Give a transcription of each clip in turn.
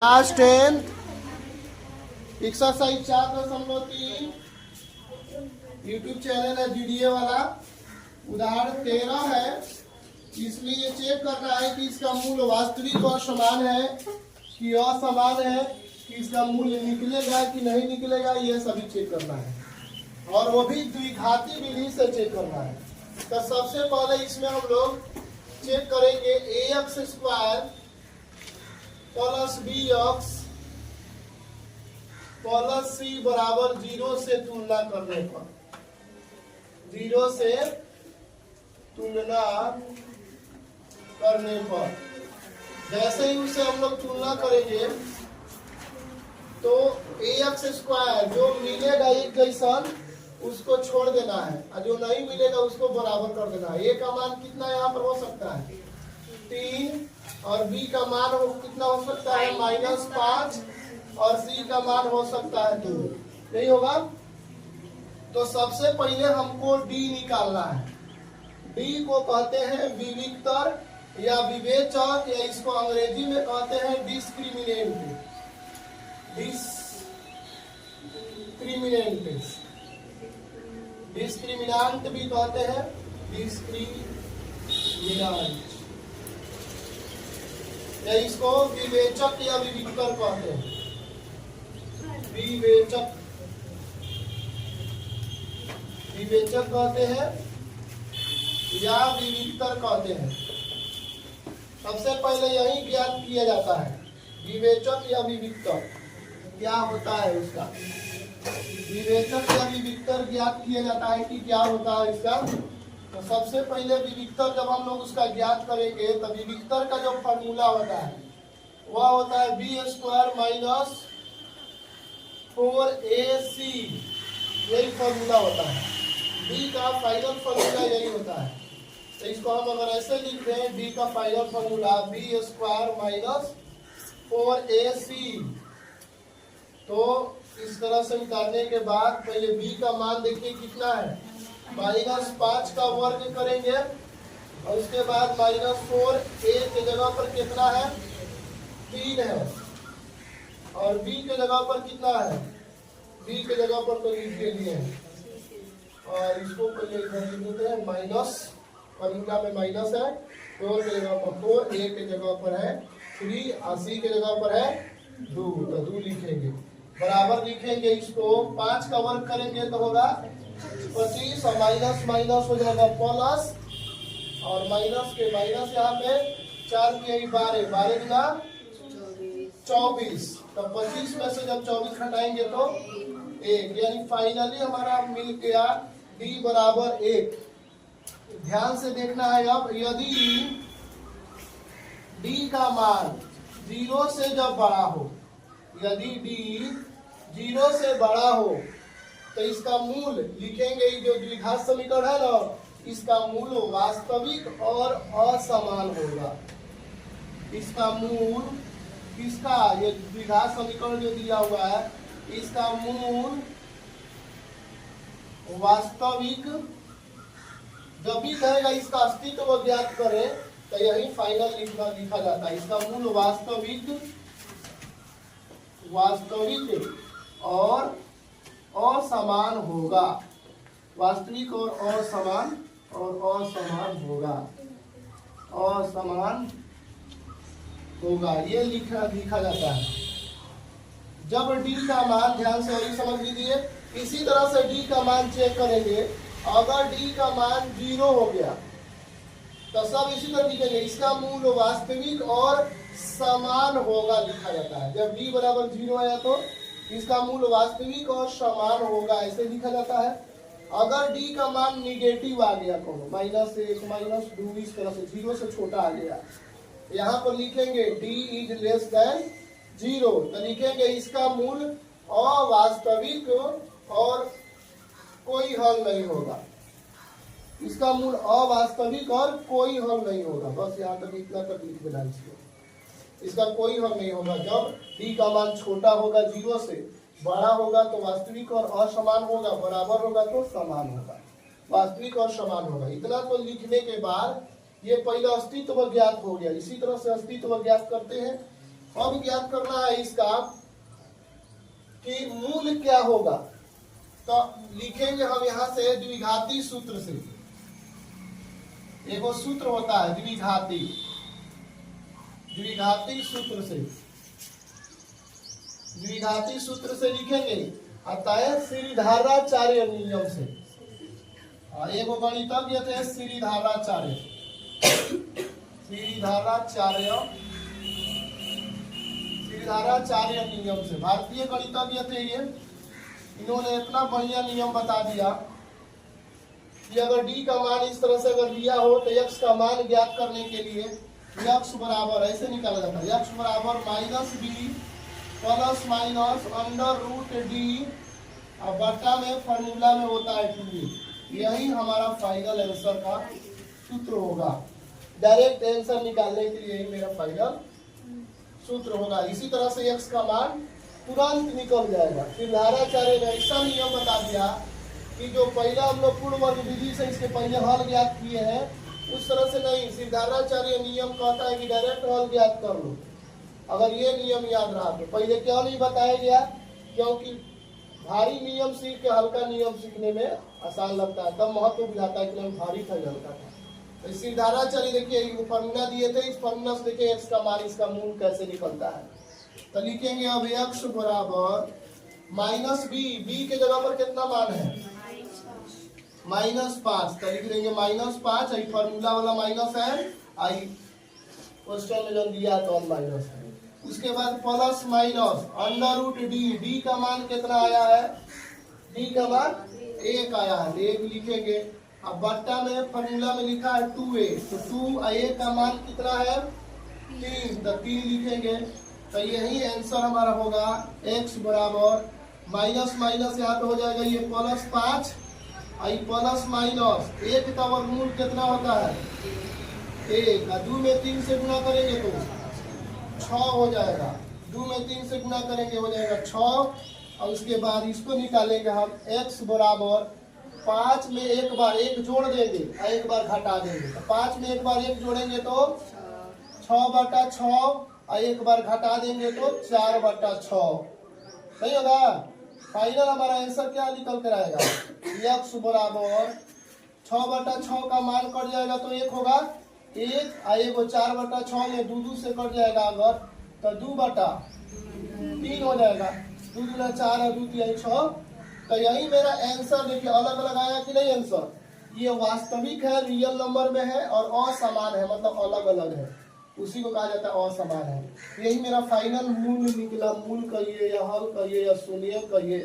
Class 10 exercise 4.3 YouTube channel है GDA वाला। उदाहरण 13 है, इसलिए चेक करना है कि इसका मूल वास्तविक और समान है कि असमान है, कि इसका मूल्य निकलेगा कि नहीं निकलेगा, ये सभी चेक करना है और वो भी द्विघाती विधि से चेक करना है। तो सबसे पहले इसमें हम लोग चेक करेंगे ax square plus B X plus C बराबर 0 से तुलना करने पर, 0 से तुलना करने पर जैसे ही उसे हम लोग तुलना करेंगे तो ax स्क्वायर जो मिलेगा एक जैसा उसको छोड़ देना है और जो नहीं मिलेगा उसको बराबर कर देना है। a का मान कितना यहाँ पर हो सकता है 3 और b का मान कितना हो सकता है -5 और c का मान हो सकता है 2। यही होगा। तो सबसे पहले हमको d निकालना है। d को कहते हैं विविक्तर या विवेचक, या इसको अंग्रेजी में कहते हैं डिस्क्रिमिनेंट। डिस्क्रिमिनांट भी कहते हैं, डिस्क्रिमिनांट, या इसको विवेचक या विविक्तर कहते हैं। विवेचक कहते हैं या विविक्तर कहते हैं। सबसे पहले यही ज्ञात किया जाता है, विवेचक या विविक्तर क्या होता है इसका। विवेचक या विविक्तर ज्ञात किया जाता है कि क्या होता है इसका। तो सबसे पहले विविक्तर जब हम लोग उसका ज्ञात करेंगे तो विविक्तर का जो फॉर्मूला होता है वह होता है बी स्क्वायर माइनस 4ac, यही फॉर्मूला होता है। बी का फाइनल फॉर्मूला यही होता है। तो इसको हम अगर ऐसे लिख दें, बी का final formula B square minus 4ac, तो इस तरह से उतारने के बाद पहले बी का मान देखिए कितना है, -5 का वर्ग करेंगे और उसके बाद -4a के जगह पर कितना है 3 है, और b के जगह पर कितना है, b के जगह पर तो लिख के लिए है और इसको पहले इधर लिख देते हैं माइनस, फॉर्मूला में माइनस है, 4 के जगह पर 4, a के जगह पर है 3 और c के जगह पर है 2, तो 2 लिखेंगे। बराबर लिखेंगे, इसको 5 का वर्ग करेंगे तो होगा 25 और माइनस माइनस हो जाएगा प्लस, और माइनस के माइनस यहाँ पे 4 के 12, 12 गुना 24, तो 25 में से जब 24 घटाएंगे तो 1, यानी फाइनली हमारा मिल गया d बराबर 1। ध्यान से देखना है, अब यदि d का मान 0 से जब बड़ा हो, यदि d 0 से बड़ा हो तो इसका मूल लिखेंगे, जो द्विघात समीकरण है ना, इसका मूल वास्तविक और असमान होगा। इसका मूल किसका, ये द्विघात समीकरण जो दिया हुआ है, इसका मूल वास्तविक जब भी कहेगा इसका अस्तित्व ज्ञात करें तो यही फाइनल लिखा जाता है। इसका मूल वास्तविक और असमान होगा, वास्तविक और असमान होगा, असमान होगा, ये लिखा जाता है। जब d का मान, ध्यान से और समझ लीजिए, इसी तरह से d का मान चेक करेंगे। अगर d का मान 0 हो गया तो सब इसी तरह लिखेंगे, इसका मूल वास्तविक और समान होगा लिखा जाता है। जब d बराबर 0 आया तो इसका मूल वास्तविक और समान होगा, ऐसे लिखा जाता है। अगर d का मान निगेटिव आ गया, कोनो -1 -2, इस तरह से 0 से छोटा आ गया, यहाँ पर लिखेंगे d इज लेस देन 0, तो लिखेंगे इसका मूल अवास्तविक और कोई हल नहीं होगा। इसका मूल अवास्तविक और कोई हल नहीं होगा। बस यहाँ तक इतना तक लिख देना, इसका कोई हल नहीं होगा। जब d का मान छोटा होगा 0 से, बड़ा होगा तो वास्तविक और असमान होगा, बराबर होगा तो समान होगा, वास्तविक और समान होगा। इतना तो लिखने के बाद ये पहला अस्तित्व ज्ञात हो गया। इसी तरह से अस्तित्व ज्ञात करते हैं अब ज्ञात करना है इसका कि मूल क्या होगा। तो लिखेंगे हम यहां से द्विघाती सूत्र से। एक वो सूत्र होता है द्विघाती, द्विघाती सूत्र से, द्विघाती सूत्र से लिखेंगे अतः श्रीधाराचार्य नियम से। एक गणितज्ञ थे श्रीधाराचार्य, श्रीधाराचार्य, श्रीधाराचार्य नियम से भारतीय गणितज्ञ थे ये। इन्होंने इतना बढ़िया नियम बता दिया कि अगर d का मान इस तरह से अगर लिया हो तो x का मान ज्ञात करने के लिए x बराबर ऐसे निकाला जाता है, x बराबर minus B plus minus under root D और बट्टा में फॉर्मूला में होता है 2a। यही हमारा फाइनल आंसर का सूत्र होगा। डायरेक्ट आंसर निकालने के लिए यही मेरा फाइनल सूत्र होगा। इसी तरह से x का मान तुरंत निकल जाएगा। श्रीधाराचार्य ने ऐसा नियम बता दिया कि जो पहला हम लोग पूर्ण वर्ग विधि से इसके पहले हल ज्ञात किए हैं उस तरह से नहीं, श्रीधाराचार्य नियम कहता है कि डायरेक्ट हल ज्ञात कर लो। अगर ये नियम याद रहा तो पहले क्यों नहीं बताया गया, क्योंकि भारी नियम सीख के हल्का नियम सीखने में आसान लगता है, तब महत्व बुझाता है कि नहीं भारी था हल्का था। तो श्रीधाराचार्य देखिए फॉर्मूला दिए थे, इस फॉर्मूला से देखिए x का मान इसका मूल कैसे निकलता है। तो लिखेंगे अब x बराबर माइनस बी, बी के जगह पर कितना मान है -5, तो लिख देंगे -5। आई फॉर्मूला वाला माइनस है, आई क्वेश्चन में जो दिया तो माइनस है। उसके बाद plus minus under root D, D का मान कितना आया है, डी का मान 1 आया है, 1 लिखेंगे। अब बट्टा में फॉर्मूला में लिखा है 2a, तो 2a का मान कितना है 3, तो 3 लिखेंगे। तो यही आंसर हमारा होगा x बराबर माइनस माइनस यहाँ पे हो जाएगा ये +5, आई प्लस माइनस 1 का वर्गमूल कितना होता है 1, 2 में 3 से गुणा करेंगे तो 6 हो जाएगा, 2 में 3 से गुणा करेंगे हो जाएगा 6। और उसके बाद इसको निकालेंगे हम x बराबर 5 में एक बार 1 जोड़ देंगे और एक बार घटा देंगे। तो 5 में एक बार 1 जोड़ेंगे तो 6/6 और एक बार घटा देंगे तो 4/6, सही होगा। फाइनल हमारा आंसर क्या निकल कर आएगा, x बराबर 6/6 का मान कट जाएगा तो 1 होगा 1, और एगो 4/6 में 2 से कट जाएगा अगर तो 2/3 हो जाएगा, 2 दूना 4 और 2 3 6। तो यही मेरा आंसर देखिए अलग अलग आया कि नहीं आंसर, ये वास्तविक है, रियल नंबर में है और असमान है, मतलब अलग अलग है, उसी को कहा जाता है असमान है। यही मेरा फाइनल मूल निकला, मूल कहिए या हल कहिए या शून्य कहिए,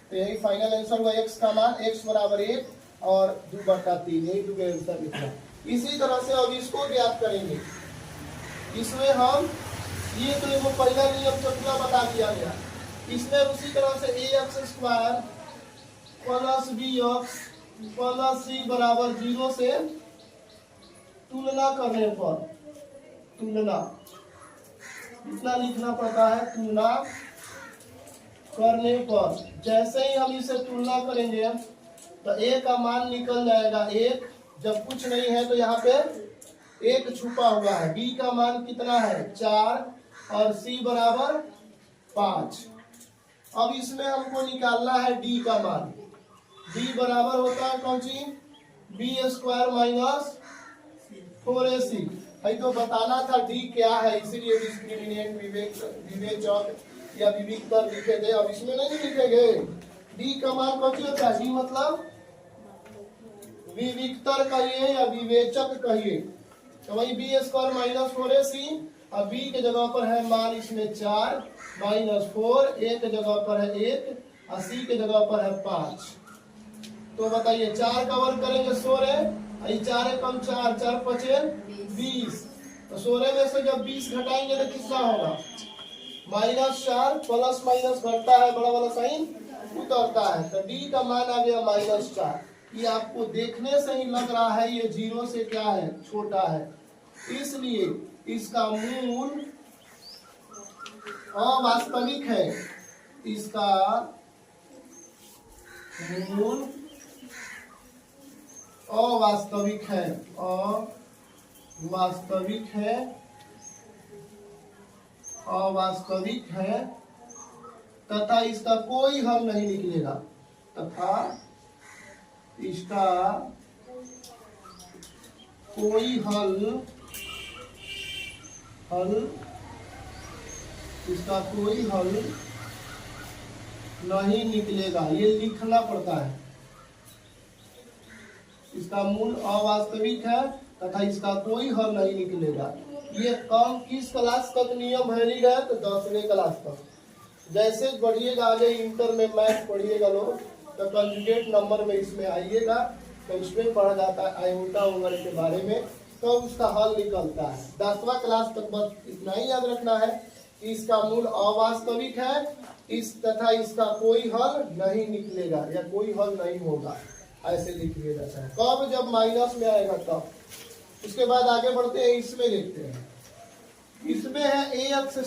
तो यही फाइनल आंसर हुआ x का मान x बराबर 1 और 2/3, यही दो आंसर निकला। इसी तरह से अब इसको ज्ञात करेंगे। इसमें हम ये तो वो पहला नियम चतुरा बता दिया गया, इसमें उसी तरह से ax² plus bx plus c बराबर 0 से तुलना करने पर, तुलना इतना लिखना पड़ता है, तुलना करने पर जैसे ही हम इसे तुलना करेंगे तो a का मान निकल जाएगा 1, जब कुछ नहीं है तो यहाँ पे 1 छुपा हुआ है। b का मान कितना है 4 और c बराबर 5। अब इसमें हमको निकालना है d का मान, d बराबर होता है कौन सी b² - 4ac। भाई तो बताना था d क्या है, इसीलिए डिस्क्रिमिनेंट विवेचक या विविक्तर लिखे थे। अब इसमें नहीं लिखेंगे, d का मान कौन सी होता है, d मतलब विविक्तर कहिए या विवेचक कहिए। तो वही b² - 4ac, अब b के जगह पर है मान इसमें 4 -4, a के जगह पर है 1 और c के जगह पर है 5। तो बताइए 4 का वर्ग करेंगे 16, 4 कम 4, 4 5 20, तो 16 में से जब 20 घटाएंगे तो कितना होगा -4, प्लस माइनस घटता है, बड़ा वाला साइन उतरता है, तो d का मान आ गया -4। ये आपको देखने से ही लग रहा है ये 0 से क्या है छोटा है, इसलिए इसका मूल अवास्तविक है, इसका मूल अवास्तविक है, अवास्तविक है अवास्तविक है तथा इसका कोई हल नहीं निकलेगा, तथा इसका कोई इसका कोई हल नहीं निकलेगा। ये लिखना पड़ता है। इसका मूल अवास्तविक है तथा इसका कोई हल नहीं निकलेगा। ये कम किस क्लास तक नियम वैलिड है? तो 10वीं क्लास तक। जैसे बढ़िएगा आगे इंटर में मैथ पढ़िएगा लोग, तो कंजुगेट नंबर में इसमें आइएगा, तो इसमें पढ़ा जाता है आयोटा उंगर के बारे में, तो उसका हल निकलता है। 10वां क्लास तक बस इतना ही याद रखना है कि इसका मूल अवास्तविक है इस तथा इसका कोई हल नहीं निकलेगा या कोई हल नहीं होगा, ऐसे लिख दिया जाता है। कब? जब माइनस में आएगा तब। उसके बाद आगे बढ़ते हैं, इसमें देखते हैं। इसमें है ax²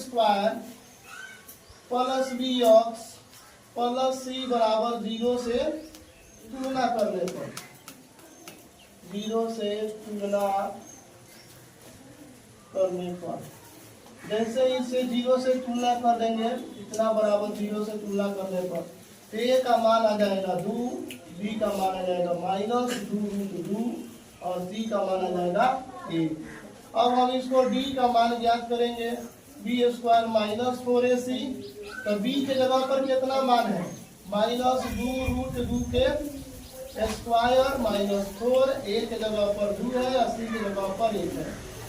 plus bx plus c बराबर 0 से तुलना करने पर, 0 से तुलना करने पर जैसे इसे 0 से तुलना कर देंगे, इतना बराबर 0 से तुलना करने पर, तो a का मान आ जाएगा 2, b का मान आ जाएगा -2√2 और c का मान आ जाएगा 1। अब हम इसको d का मान ज्ञात करेंगे, b² -4ac, तो b के जगह पर कितना मान है? -2√2 के स्क्वायर -4, a के जगह पर 2 है और c के जगह पर 1 है।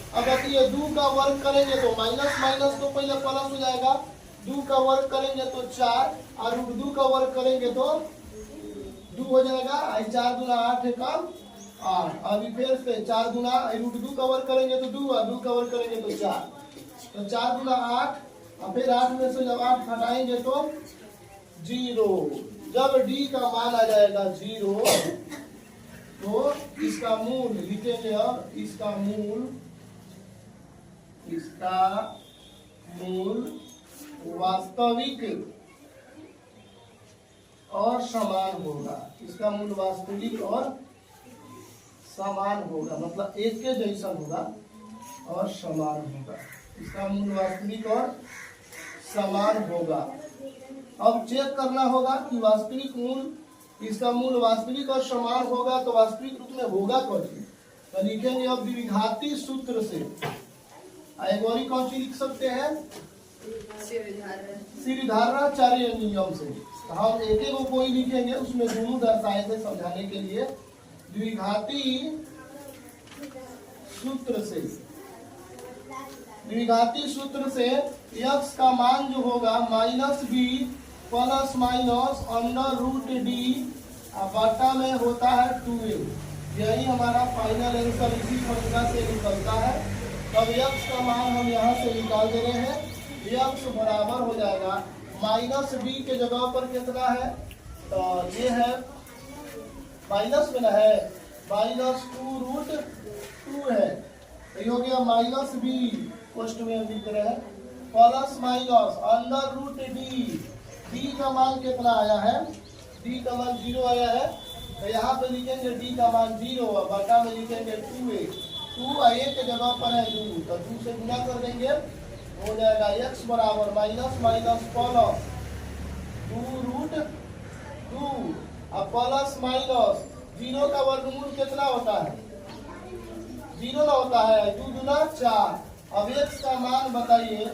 अब ये 2 का वर्ग करेंगे तो माइनस माइनस तो पहले प्लस हो जाएगा, 2 का वर्ग करेंगे तो 4 और √2 का वर्ग करेंगे तो 2 हो जाएगा। 4 दूना 8 है कम 8। अभी फिर से 4 दूना √2 का वर्ग करेंगे तो 2 और 2 का वर्ग करेंगे तो 4, तो 4 दूना 8 और फिर 8 में से जब 8 हटाएंगे तो 0। जब d का मान आ जाएगा 0 तो इसका मूल लिखेंगे। अब इसका मूल वास्तविक और समान होगा। इसका मूल वास्तविक और समान होगा, मतलब एक के जैसा होगा और समान होगा। इसका मूल वास्तविक और समान होगा। अब चेक करना होगा कि वास्तविक मूल, इसका मूल वास्तविक और समान होगा तो वास्तविक रूप में होगा कैसे? तो लिखेंगे अब द्विघाती सूत्र से। एक और कौन सी लिख सकते हैं? श्रीधाराचार्य नियम से। हम एक एक कोई लिखेंगे, उसमें दोनों दर्शाए थे समझाने के लिए। द्विघाती सूत्र से, द्विघाती सूत्र से x का मान जो होगा -b प्लस माइनस √d बटा में होता है 2a। यही हमारा फाइनल आंसर इसी फॉर्मूला से निकलता है। तब x का मान हम यहाँ से निकाल दे रहे हैं। x बराबर हो जाएगा -b के जगह पर कितना है? तो ये है माइनस में ना है, -2√2 है, तो ये हो गया -b पोस्ट में लिख रहे हैं प्लस माइनस √d। d का मान कितना आया है? d का मान 0 आया है, तो यहाँ पे लिखेंगे d का मान 0 और बटा में लिखेंगे 2a। 2a के जगह पर है 2, तो 2 से गुना कर देंगे, हो जाएगा x बराबर माइनस माइनस प्लस 2√2 और प्लस माइनस 0 का वर्गमूल कितना होता है? 0 ना होता है, 2 दूना 4। अब x का मान बताइए,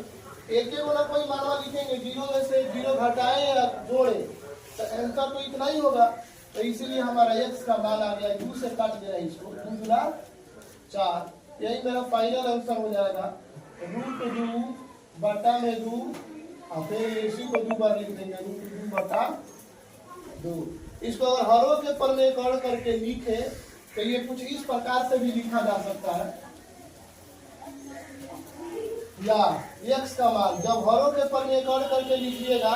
एक एक वाला कोई मानवा लिखेंगे, 0 में से 0 घटाए या जोड़े, तो आंसर तो इतना ही होगा। तो इसलिए हमारा x का मान आ गया, 2 से काट देना इसको, 2 दूना 4। यही मेरा फाइनल आंसर हो जाएगा, √2 बटा में 2 और फिर इसी को 2 बार लिख देंगे, √2 बटा 2। इसको अगर हरों के प्रमेयकरण करके लिखे तो ये कुछ इस प्रकार से भी लिखा जा सकता है, या x का मान जब हरों के प्रमेयकरण करके लिखिएगा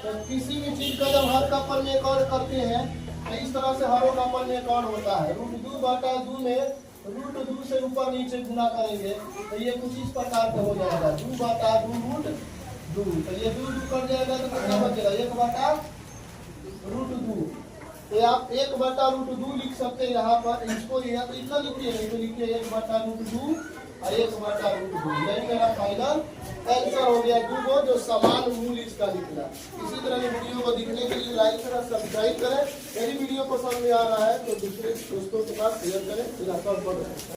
तो किसी भी चीज का जब हर का प्रमेयकरण करते हैं तो इस तरह से हरों का प्रमेयकरण होता है। √2 बटा 2 में √2 से ऊपर नीचे गुना करेंगे तो ये कुछ इस प्रकार का हो जाएगा, 2 बटा 2√2। तो ये 2 कट जाएगा तो कितना बचेगा? 1 बटा √2। तो आप 1 बटा √2 लिख सकते हैं यहाँ पर। इसको या तो इतना लिखिए, नहीं तो लिखिए 1 बटा √2 और 1 बटा √2। यही मेरा फाइनल आंसर हो गया 2 को, जो समान मूल इसका निकला। इसी तरह की वीडियो को दिखने के लिए लाइक करें, सब्सक्राइब करें। यदि वीडियो पसंद में आ रहा है तो दूसरे दोस्तों के पास शेयर करें।